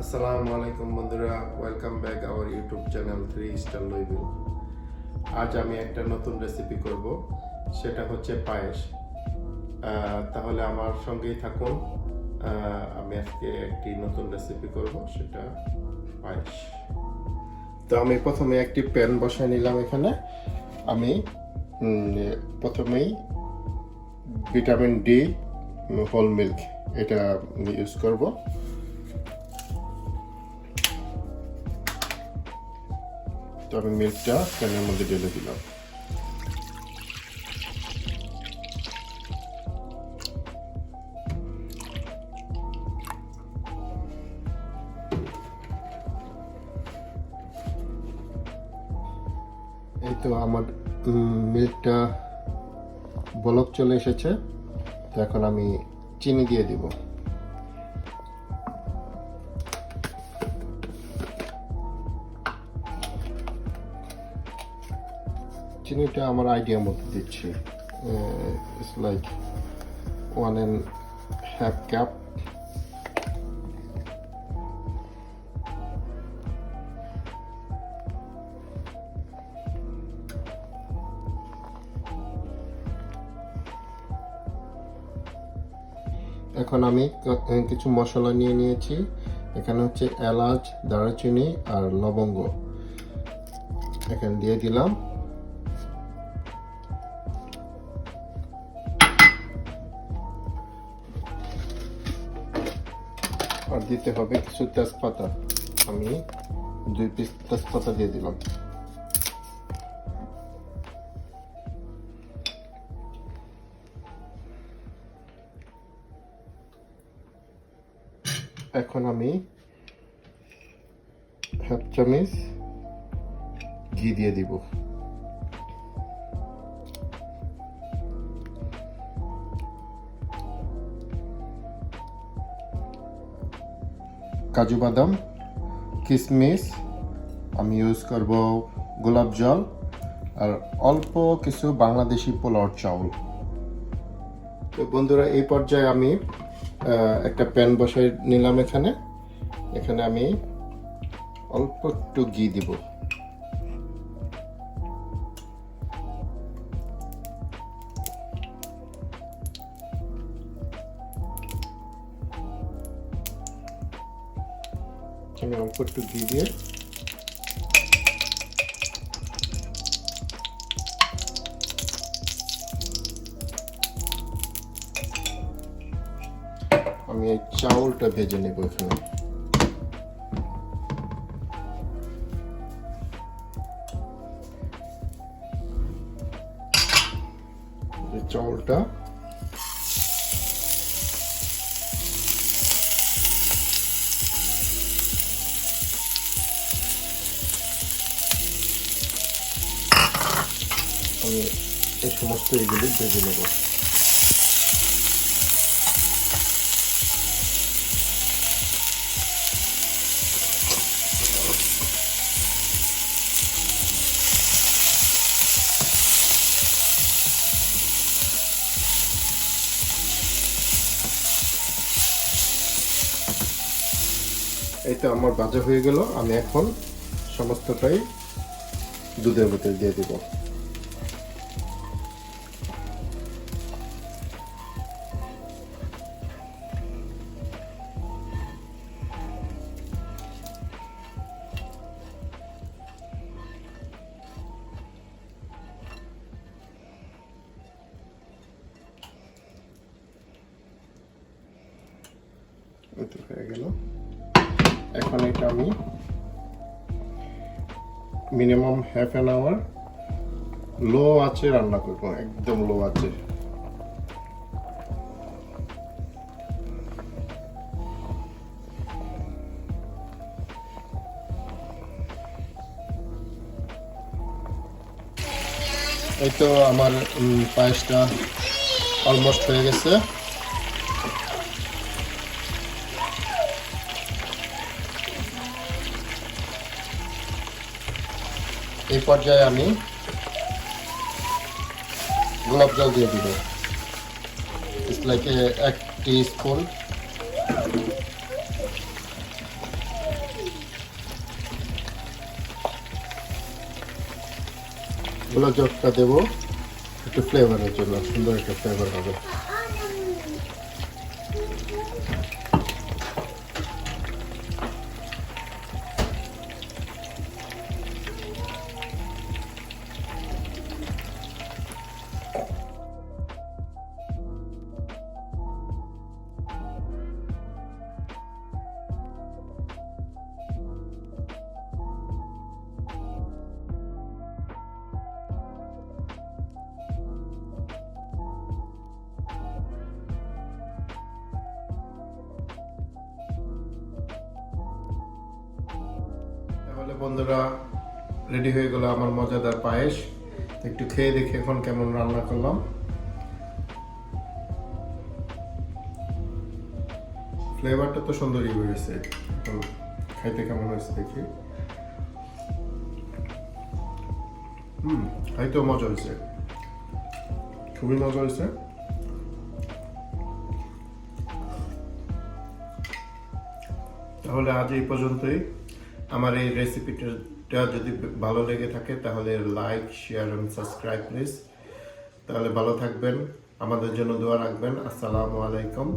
আসসালামু আলাইকুম বন্ধুরা, welcome back our YouTube channel 3 star লইভিল। আজ আমি একটা নতুন রেসিপি করব, সেটা হচ্ছে পায়েস। তাহলে আমার সঙ্গেই থাকুন। আমি আজকে একটি নতুন রেসিপি করব, সেটা পায়েস। তো আমি প্রথমে একটি প্যান বসাই নিলাম। এখানে আমি প্রথমেই ভিটামিন ডি হোল মিল্ক এটা ইউজ করব। তো আমি মিল্কটা প্যানের মধ্যে ঢেলে দিলাম। এই তো আমার মিল্কটা বলক চলে এসেছে। তো এখন আমি চিনি দিয়ে দিব। চিনিটা আমার আইডিয়া মতো দিচ্ছি। It's like 1.5 cup. এখন আমি কিছু মশলা নিয়ে নিয়েছি। এখানে হচ্ছে এলাচ, দারুচিনি আর লবঙ্গ এখানে দিয়ে দিলাম। আর দিতে হবে কিছু তেজপাতা। আমি 2 পিস তেজপাতা দিয়ে দিলাম। এখন আমি 1/2 চামচ ঘি দিয়ে দিব। কাজু বাদাম, কিশমিশ, আমি ইউজ করব গোলাপ জল আর অল্প কিছু বাংলাদেশি পোলাওর চাউল। তো বন্ধুরা, এই পর্যায়ে আমি একটা প্যান বসাই নিলাম। এখানে আমি অল্প একটু ঘি দিব। আমি অল্প একটু ঘি দিয়ে আমি এই চাউলটা ভেজে নেব। এখানে চাউলটা আমি এই সমস্ত এগুলি ভেজে নেব। এই তো আমার ভাজা হয়ে গেল। আমি এখন সমস্তটাই দুধের ভিতরে দিয়ে দিব। হয়ে গেল। এখন এটা আমি মিনিমাম 1/2 আওয়ার লো আঁচে রান্না করব, একদম লো আঁচে। এই তো আমার পায়েসটা অলমোস্ট হয়ে গেছে। এই পর্যায়ে আমি গোলাপ জল দিয়ে দিব। It's like 1 teaspoon. গোলাপ জলটা দেবো একটু ফ্লেভারের জন্য, সুন্দর একটা ফ্লেভার হবে। তাহলে বন্ধুরা, রেডি হয়ে গেল আমার মজাদার পায়েস। একটু খেয়ে দেখি এখন কেমন রান্না করলাম। ফ্লেভারটা তো সুন্দরই হয়েছে, এখন খাইতে কেমন হয়েছে দেখি। খাইতেও মজা হয়েছে, খুবই মজা হয়েছে। তাহলে আজ এই পর্যন্তই। আমার এই রেসিপিটা যদি ভালো লেগে থাকে তাহলে লাইক, শেয়ার এবং সাবস্ক্রাইব প্লিজ। তাহলে ভালো থাকবেন, আমাদের জন্য দোয়া রাখবেন। আসসালামু আলাইকুম।